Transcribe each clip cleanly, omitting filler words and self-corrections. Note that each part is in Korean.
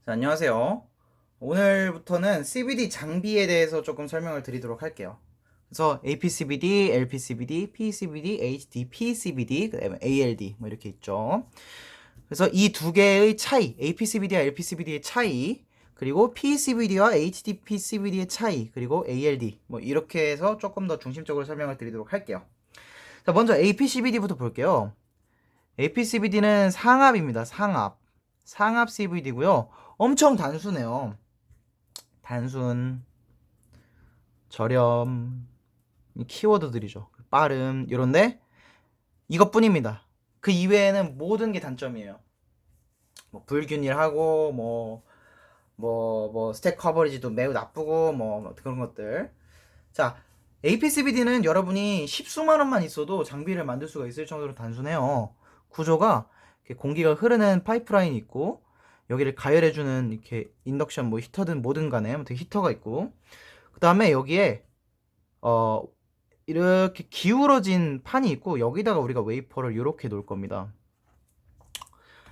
자, 안녕하세요. 오늘부터는 CBD 장비에 대해서 조금 설명을 드리도록 할게요. 그래서 APCBD, LPCBD, PCBD, HDPCBD, 그다음에 ALD 뭐 이렇게 있죠. 그래서 이 두 개의 차이, APCBD와 LPCBD의 차이, 그리고 PCBD와 HDPCBD의 차이, 그리고 ALD 뭐 이렇게 해서 조금 더 중심적으로 설명을 드리도록 할게요. 자, 먼저 APCBD부터 볼게요. APCBD는 상압입니다. 상압 CVD고요. 엄청 단순해요. 단순, 저렴, 키워드들이죠. 빠름, 이런데 이것뿐입니다. 그 이외에는 모든 게 단점이에요. 뭐 불균일하고 스택 커버리지도 매우 나쁘고 뭐 그런 것들. 자, APCBD는 여러분이 십수만 원만 있어도 장비를 만들 수가 있을 정도로 단순해요. 구조가 이렇게 공기가 흐르는 파이프라인이 있고 여기를 가열해주는 이렇게 인덕션 뭐 히터든 뭐든 간에 아무튼 히터가 있고 그 다음에 여기에 어 이렇게 기울어진 판이 있고 여기다가 우리가 웨이퍼를 이렇게 놓을 겁니다.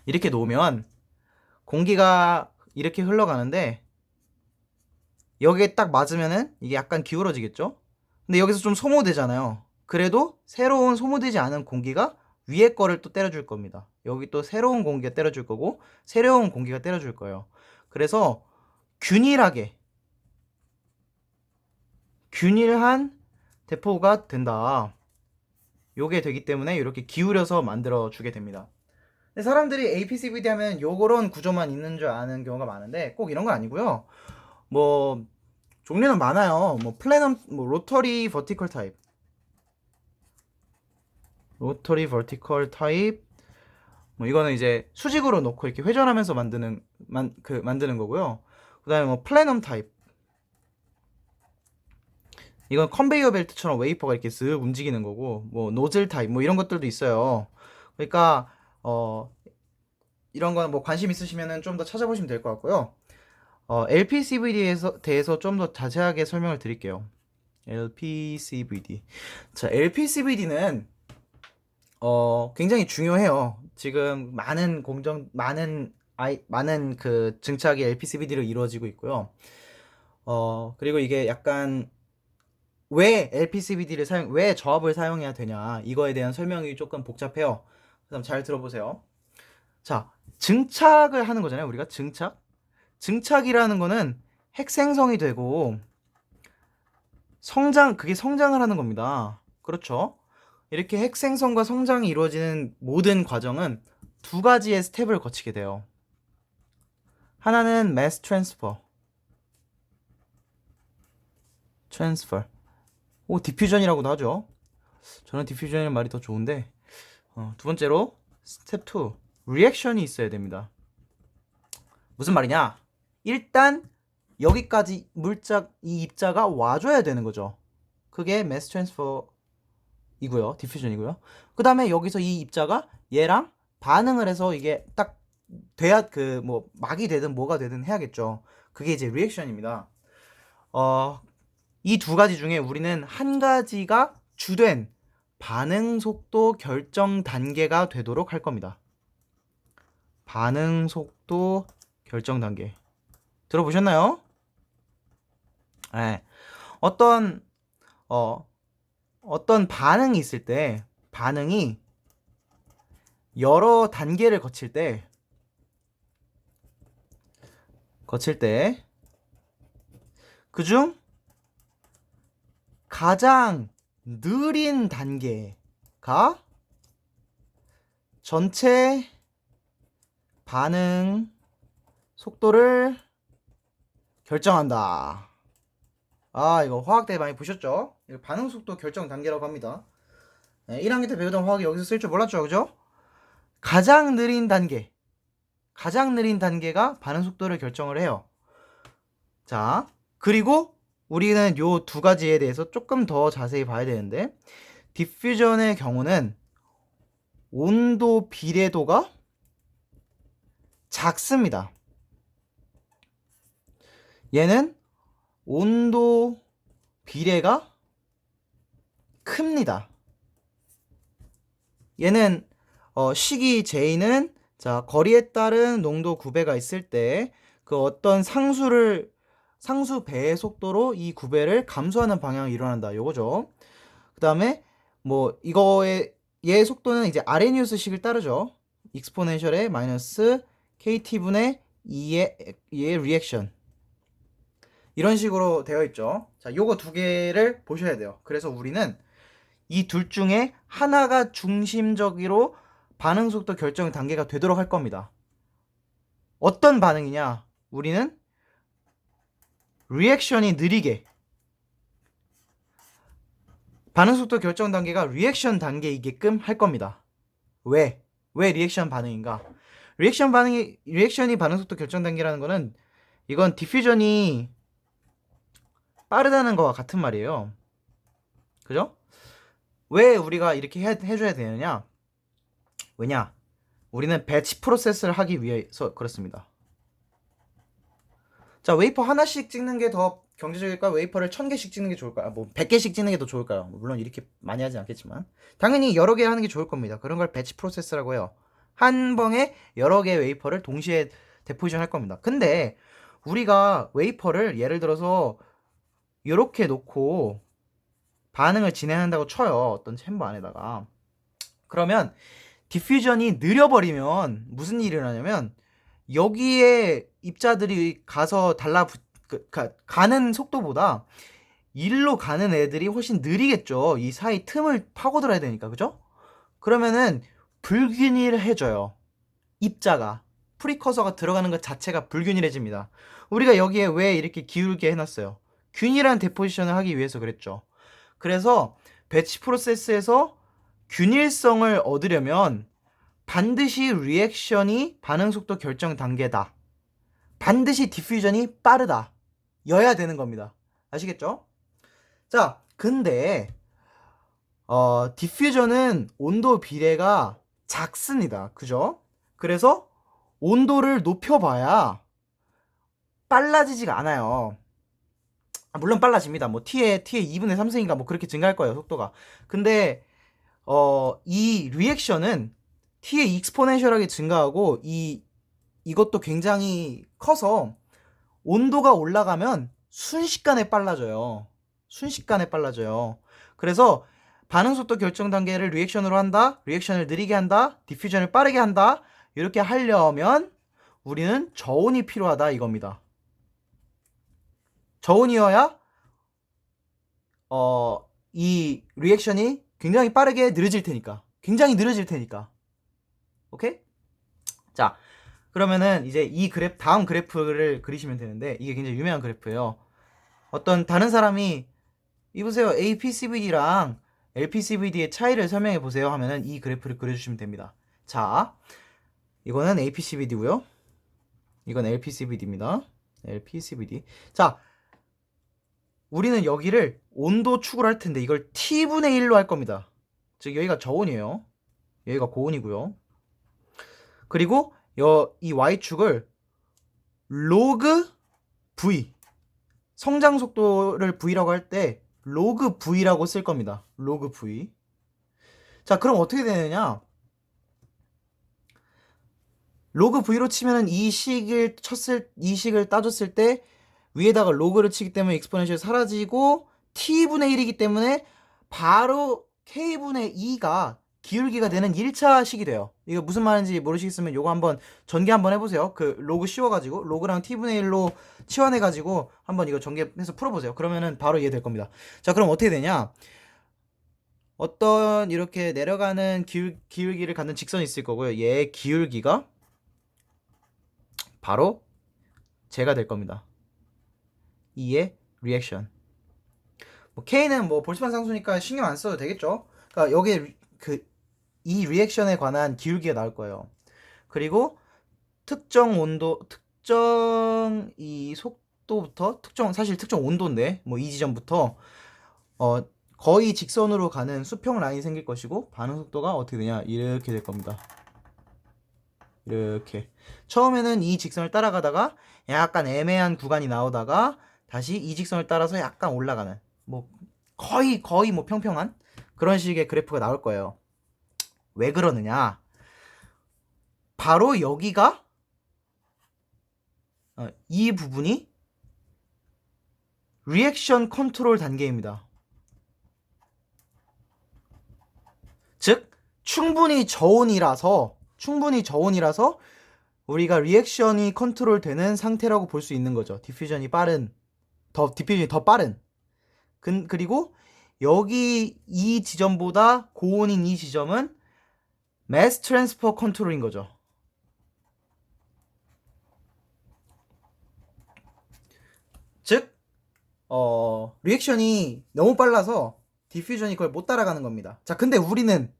이렇게 놓으면 공기가 이렇게 흘러가는데 여기에 딱 맞으면은 이게 약간 기울어지겠죠? 근데 여기서 좀 소모되잖아요. 그래도 새로운 소모되지 않은 공기가 위에 거를 또 때려줄 겁니다. 여기 또 새로운 공기가 때려줄 거고 새로운 공기가 때려줄 거예요. 그래서 균일하게 균일한 대포가 된다. 요게 되기 때문에 이렇게 기울여서 만들어 주게 됩니다. 근데 사람들이 APCVD 하면 요런 구조만 있는 줄 아는 경우가 많은데 꼭 이런 건 아니고요. 뭐 종류는 많아요. 뭐 플래넘, 뭐 로터리 버티컬 타입, 뭐 이거는 이제 수직으로 놓고 이렇게 회전하면서 만드는 거고요. 그다음에 뭐 플래넘 타입, 이건 컨베이어 벨트처럼 웨이퍼가 이렇게 쓱 움직이는 거고, 뭐 노즐 타입, 뭐 이런 것들도 있어요. 그러니까 이런 거는 뭐 관심 있으시면은 좀 더 찾아보시면 될 것 같고요. LPCVD에서 대해서 좀 더 자세하게 설명을 드릴게요. LPCVD. 자, LPCVD는 굉장히 중요해요. 지금 많은 그 증착이 LPCVD로 이루어지고 있고요. 그리고 이게 약간 왜 저압을 사용해야 되냐, 이거에 대한 설명이 조금 복잡해요. 그럼 잘 들어보세요. 자, 증착을 하는 거잖아요. 우리가 증착이라는 거는 핵 생성이 되고 그게 성장을 하는 겁니다. 그렇죠? 이렇게 핵 생성과 성장이 이루어지는 모든 과정은 두 가지의 스텝을 거치게 돼요. 하나는 mass transfer. 디퓨전이라고도 하죠. 저는 디퓨전이라는 말이 더 좋은데, 두 번째로 스텝 2, 리액션이 있어야 됩니다. 무슨 말이냐? 일단 여기까지 이 입자가 와줘야 되는 거죠. 그게 mass transfer이고요, 디퓨전이고요. 그 다음에 여기서 이 입자가 얘랑 반응을 해서 이게 딱 돼야 그 뭐 막이 되든 뭐가 되든 해야겠죠. 그게 이제 리액션입니다. 이 두 가지 중에 우리는 한 가지가 주된 반응 속도 결정 단계가 되도록 할 겁니다. 반응 속도 결정 단계. 들어보셨나요? 네. 어떤 어 어떤 반응이 있을 때, 반응이 여러 단계를 거칠 때 그중 가장 느린 단계가 전체 반응 속도를 결정한다. 이거 화학대 많이 보셨죠? 이거 반응 속도 결정 단계라고 합니다. 네, 1학년 때 배우던 화학이 여기서 쓸 줄 몰랐죠, 그죠? 가장 느린 단계가 반응 속도를 결정을 해요. 자, 그리고 우리는 요 두 가지에 대해서 조금 더 자세히 봐야 되는데, 디퓨전의 경우는 온도 비례도가 작습니다. 얘는 온도 비례가 큽니다. 얘는 식이 J는 자, 거리에 따른 농도 9배가 있을 때 그 어떤 상수 배의 속도로 이 구배를 감소하는 방향이 일어난다. 요거죠. 그 다음에 뭐 이거의 얘의 속도는 이제 아레니우스식을 따르죠. 익스포넨셜의 마이너스 kt분의 2의 리액션, 이런 식으로 되어 있죠. 자, 요거 두 개를 보셔야 돼요. 그래서 우리는 이 둘 중에 하나가 중심적으로 반응 속도 결정 단계가 되도록 할 겁니다. 어떤 반응이냐? 우리는 리액션이 느리게, 반응 속도 결정 단계가 리액션 단계이게끔 할 겁니다. 왜 리액션 반응인가? 리액션이 반응 속도 결정 단계라는 거는, 이건 디퓨전이 빠르다는 거와 같은 말이에요. 그죠? 왜 우리가 이렇게 해줘야 되느냐? 왜냐? 우리는 배치 프로세스를 하기 위해서 그렇습니다. 자, 웨이퍼 하나씩 찍는 게 더 경제적일까요? 웨이퍼를 1000개씩 찍는 게 좋을까요? 뭐 100개씩 찍는 게 더 좋을까요? 물론 이렇게 많이 하진 않겠지만 당연히 여러 개 하는 게 좋을 겁니다. 그런 걸 배치 프로세스라고 해요. 한 방에 여러 개의 웨이퍼를 동시에 데포지션 할 겁니다. 근데 우리가 웨이퍼를 예를 들어서 이렇게 놓고 반응을 진행한다고 쳐요. 어떤 챔버 안에다가. 그러면 디퓨전이 느려버리면 무슨 일이 일어나냐면, 여기에 입자들이 가서 가는 속도보다 일로 가는 애들이 훨씬 느리겠죠. 이 사이 틈을 파고들어야 되니까. 그죠? 그러면은 불균일해져요. 입자가, 프리커서가 들어가는 것 자체가 불균일해집니다. 우리가 여기에 왜 이렇게 기울게 해놨어요? 균일한 데포지션을 하기 위해서 그랬죠. 그래서 배치 프로세스에서 균일성을 얻으려면 반드시 리액션이 반응 속도 결정 단계다. 반드시 디퓨전이 빠르다. 여야 되는 겁니다. 아시겠죠? 자, 근데 디퓨전은 온도 비례가 작습니다. 그죠? 그래서 온도를 높여봐야 빨라지지가 않아요. 물론 빨라집니다. 뭐 T의 2분의 3승인가 뭐 그렇게 증가할 거예요, 속도가. 근데 이 리액션은 T의 익스포넨셜하게 증가하고 이것도 굉장히 커서 온도가 올라가면 순식간에 빨라져요. 순식간에 빨라져요. 그래서 반응 속도 결정 단계를 리액션으로 한다, 리액션을 느리게 한다, 디퓨전을 빠르게 한다, 이렇게 하려면 우리는 저온이 필요하다 이겁니다. 저온이어야 이 리액션이 굉장히 빠르게 느려질 테니까, 굉장히 느려질 테니까. 오케이? 자, 그러면은 이제 이 다음 그래프를 그리시면 되는데, 이게 굉장히 유명한 그래프예요. 어떤 다른 사람이 이보세요, APCVD랑 LPCVD의 차이를 설명해 보세요 하면은 이 그래프를 그려주시면 됩니다. 자, 이거는 APCVD고요. 이건 LPCVD입니다. LPCVD. 자, 우리는 여기를 온도 축을 할 텐데 이걸 T분의 1로 할 겁니다. 즉 여기가 저온이에요. 여기가 고온이고요. 그리고 이 Y축을 로그 V, 성장 속도를 V라고 할 때 로그 V라고 쓸 겁니다. 로그 V. 자, 그럼 어떻게 되느냐? 로그 V로 치면은 이 식을 따졌을 때 위에다가 로그를 치기 때문에 익스포넨셜이 사라지고 T분의 1이기 때문에 바로 K분의 2가 기울기가 되는 1차 식이 돼요. 이거 무슨 말인지 모르시겠으면 요거 한번 전개 한번 해보세요. 그 로그 씌워가지고 로그랑 T분의 1로 치환해가지고 한번 이거 전개해서 풀어보세요. 그러면은 바로 이해될 겁니다. 자, 그럼 어떻게 되냐? 어떤 이렇게 내려가는 기울기를 갖는 직선이 있을 거고요. 얘의 기울기가 바로 제가 될 겁니다. 2의 리액션. 뭐 K는 뭐 볼트만 상수니까 신경 안 써도 되겠죠. 그러니까 여기에 이 리액션에 관한 기울기가 나올 거예요. 그리고 특정 온도, 특정 이 속도부터 사실 특정 온도인데 뭐 이 지점부터 거의 직선으로 가는 수평 라인이 생길 것이고, 반응 속도가 어떻게 되냐, 이렇게 될 겁니다. 이렇게 처음에는 이 직선을 따라가다가 약간 애매한 구간이 나오다가 다시 이 직선을 따라서 약간 올라가는, 뭐 거의 뭐 평평한 그런 식의 그래프가 나올 거예요. 왜 그러느냐? 바로 여기가 이 부분이 리액션 컨트롤 단계입니다. 즉 충분히 저온이라서 우리가 리액션이 컨트롤 되는 상태라고 볼 수 있는 거죠. 디퓨전이 더 빠른. 그리고 여기 이 지점보다 고온인 이 지점은 mass transfer 컨트롤인 거죠. 즉 리액션이 너무 빨라서 디퓨전이 그걸 못 따라가는 겁니다. 자, 근데 우리는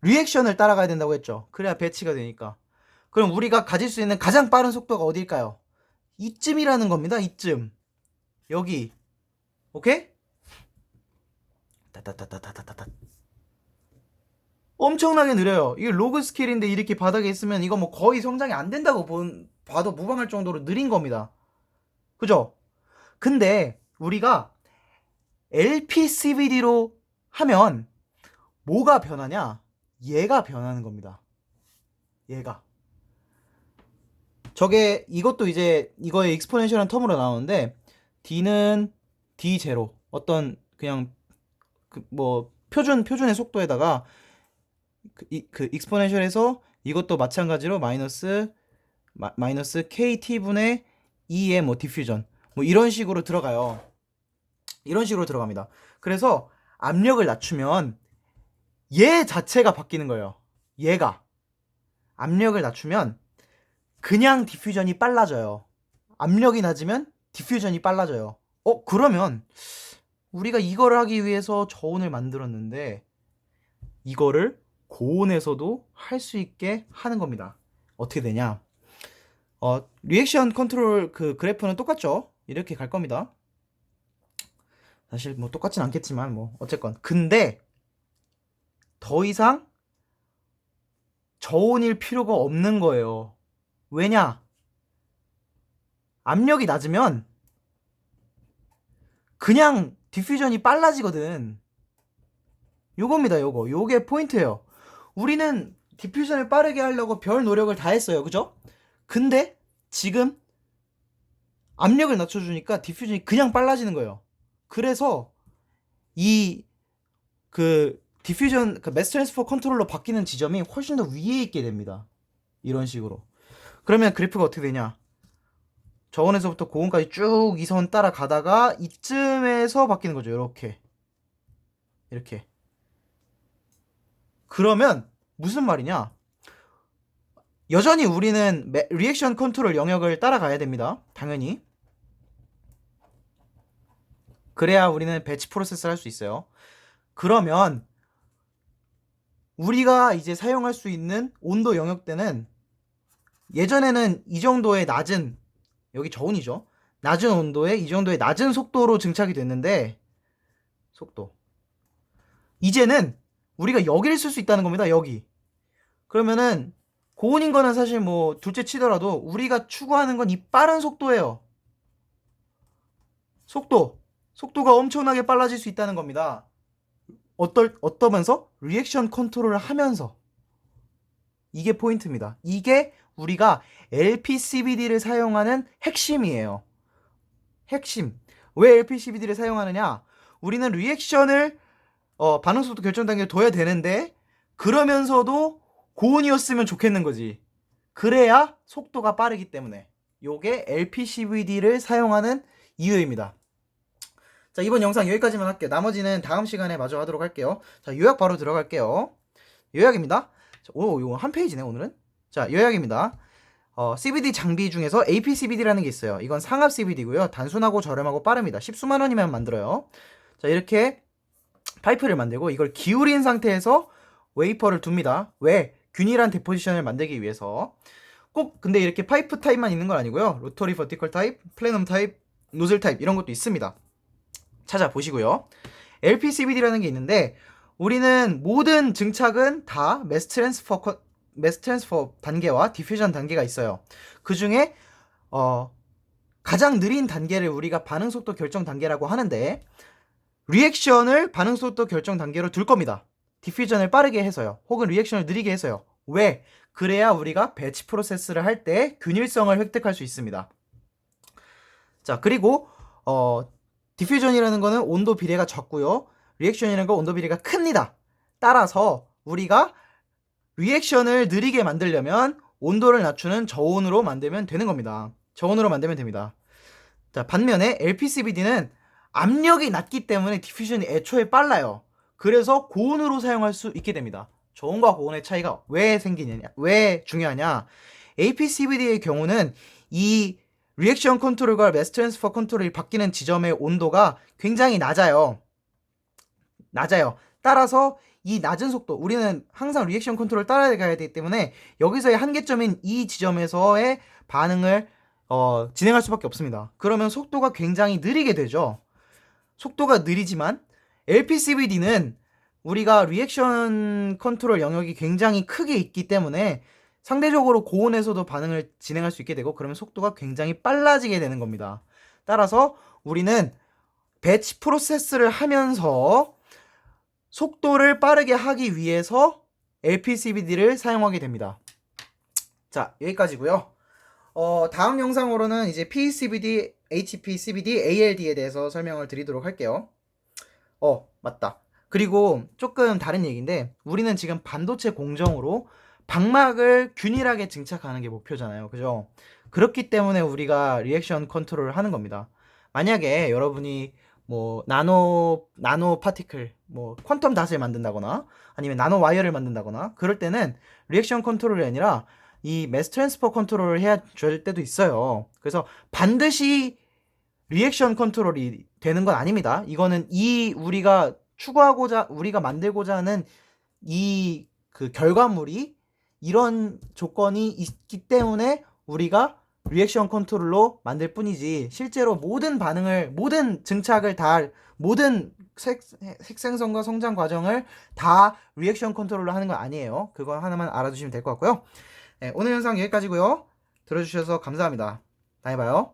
리액션을 따라가야 된다고 했죠. 그래야 배치가 되니까. 그럼 우리가 가질 수 있는 가장 빠른 속도가 어딜까요? 이쯤이라는 겁니다. 이쯤. 여기. 오케이? 따따따따따따따. 엄청나게 느려요. 이게 로그 스케일인데 이렇게 바닥에 있으면 이거 뭐 거의 성장이 안 된다고 봐도 무방할 정도로 느린 겁니다. 그죠? 근데 우리가 LPCVD로 하면 뭐가 변하냐? 얘가 변하는 겁니다. 얘가. 이것도 이제 이거의 익스포넨셜한 텀으로 나오는데 D는 D0 어떤 그냥 뭐 표준의 속도에다가 그 익스포넨셜에서 이것도 마찬가지로 마이너스 KT분의 2의 뭐 디퓨전 뭐 이런 식으로 들어가요. 이런 식으로 들어갑니다. 그래서 압력을 낮추면 얘 자체가 바뀌는 거예요. 얘가 압력을 낮추면 그냥 디퓨전이 빨라져요. 압력이 낮으면 디퓨전이 빨라져요. 그러면 우리가 이걸 하기 위해서 저온을 만들었는데 이거를 고온에서도 할 수 있게 하는 겁니다. 어떻게 되냐? 리액션 컨트롤 그 그래프는 똑같죠? 이렇게 갈 겁니다. 사실 뭐 똑같진 않겠지만 뭐 어쨌건 근데 더 이상 저온일 필요가 없는 거예요. 왜냐? 압력이 낮으면 그냥 디퓨전이 빨라지거든. 요겁니다. 요게 포인트예요. 우리는 디퓨전을 빠르게 하려고 별 노력을 다 했어요. 그죠? 근데 지금 압력을 낮춰주니까 디퓨전이 그냥 빨라지는 거예요. 그래서 디퓨전 매스 트랜스퍼 컨트롤러 바뀌는 지점이 훨씬 더 위에 있게 됩니다. 이런 식으로. 그러면 그래프가 어떻게 되냐? 저온에서부터 고온까지 쭉 이 선 따라가다가 이쯤에서 바뀌는 거죠. 이렇게. 그러면 무슨 말이냐? 여전히 우리는 리액션 컨트롤 영역을 따라가야 됩니다. 당연히. 그래야 우리는 배치 프로세스를 할 수 있어요. 그러면 우리가 이제 사용할 수 있는 온도 영역대는 예전에는 이 정도의 낮은, 여기 저온이죠. 낮은 온도에 이 정도의 낮은 속도로 증착이 됐는데 속도. 이제는 우리가 여기를 쓸 수 있다는 겁니다. 여기. 그러면은 고온인 거는 사실 뭐 둘째 치더라도 우리가 추구하는 건 이 빠른 속도예요. 속도가 엄청나게 빨라질 수 있다는 겁니다. 어떠면서? 리액션 컨트롤을 하면서. 이게 포인트입니다. 이게 우리가 LPCVD를 사용하는 핵심이에요. 핵심. 왜 LPCVD를 사용하느냐? 우리는 리액션을 반응속도 결정 단계에 둬야 되는데 그러면서도 고온이었으면 좋겠는 거지. 그래야 속도가 빠르기 때문에. 요게 LPCVD를 사용하는 이유입니다. 자, 이번 영상 여기까지만 할게요. 나머지는 다음 시간에 마저 하도록 할게요. 자, 요약 바로 들어갈게요. 요약입니다. 이거 한 페이지네, 오늘은. 자, 요약입니다. CVD 장비 중에서 APCVD라는 게 있어요. 이건 상압 CVD고요. 단순하고 저렴하고 빠릅니다. 십수만 원이면 만들어요. 자, 이렇게 파이프를 만들고 이걸 기울인 상태에서 웨이퍼를 둡니다. 왜? 균일한 데포지션을 만들기 위해서. 꼭 근데 이렇게 파이프 타입만 있는 건 아니고요. 로터리 버티컬 타입, 플래넘 타입, 노즐 타입 이런 것도 있습니다. 찾아보시고요. LPCVD라는 게 있는데 우리는 모든 증착은 다 매스 트랜스퍼 단계와 디퓨전 단계가 있어요. 그 중에 가장 느린 단계를 우리가 반응속도 결정 단계라고 하는데 리액션을 반응속도 결정 단계로 둘 겁니다. 디퓨전을 빠르게 해서요. 혹은 리액션을 느리게 해서요. 왜? 그래야 우리가 배치 프로세스를 할 때 균일성을 획득할 수 있습니다. 자, 그리고 디퓨전이라는 거는 온도 비례가 적고요. 리액션이라는 건 온도 비례가 큽니다. 따라서 우리가 리액션을 느리게 만들려면 온도를 낮추는 저온으로 만들면 되는 겁니다. 저온으로 만들면 됩니다. 자, 반면에 LPCVD는 압력이 낮기 때문에 디퓨전이 애초에 빨라요. 그래서 고온으로 사용할 수 있게 됩니다. 저온과 고온의 차이가 왜 생기느냐, 왜 중요하냐? APCVD의 경우는 이 리액션 컨트롤과 매스 트랜스퍼 컨트롤이 바뀌는 지점의 온도가 굉장히 낮아요. 따라서 이 낮은 속도, 우리는 항상 리액션 컨트롤 따라가야 되기 때문에 여기서의 한계점인 이 지점에서의 반응을 진행할 수밖에 없습니다. 그러면 속도가 굉장히 느리게 되죠. 속도가 느리지만 LPCVD는 우리가 리액션 컨트롤 영역이 굉장히 크게 있기 때문에 상대적으로 고온에서도 반응을 진행할 수 있게 되고, 그러면 속도가 굉장히 빨라지게 되는 겁니다. 따라서 우리는 배치 프로세스를 하면서 속도를 빠르게 하기 위해서 LPCVD를 사용하게 됩니다. 자, 여기까지고요. 다음 영상으로는 이제 PECVD, HPCVD, ALD에 대해서 설명을 드리도록 할게요. 맞다. 그리고 조금 다른 얘기인데, 우리는 지금 반도체 공정으로 방막을 균일하게 증착하는 게 목표잖아요. 그죠? 그렇기 때문에 우리가 리액션 컨트롤을 하는 겁니다. 만약에 여러분이 뭐 나노 파티클, 뭐 퀀텀 닷을 만든다거나 아니면 나노 와이어를 만든다거나 그럴 때는 리액션 컨트롤이 아니라 이 매스 트랜스퍼 컨트롤을 해야 될 때도 있어요. 그래서 반드시 리액션 컨트롤이 되는 건 아닙니다. 이거는 우리가 추구하고자, 우리가 만들고자 하는 이 그 결과물이 이런 조건이 있기 때문에 우리가 리액션 컨트롤로 만들 뿐이지, 실제로 모든 반응을, 모든 증착을 다, 모든 색생성과 성장 과정을 다 리액션 컨트롤로 하는 건 아니에요. 그거 하나만 알아두시면 될 것 같고요. 네, 오늘 영상 여기까지고요. 들어주셔서 감사합니다. 다음에 봐요.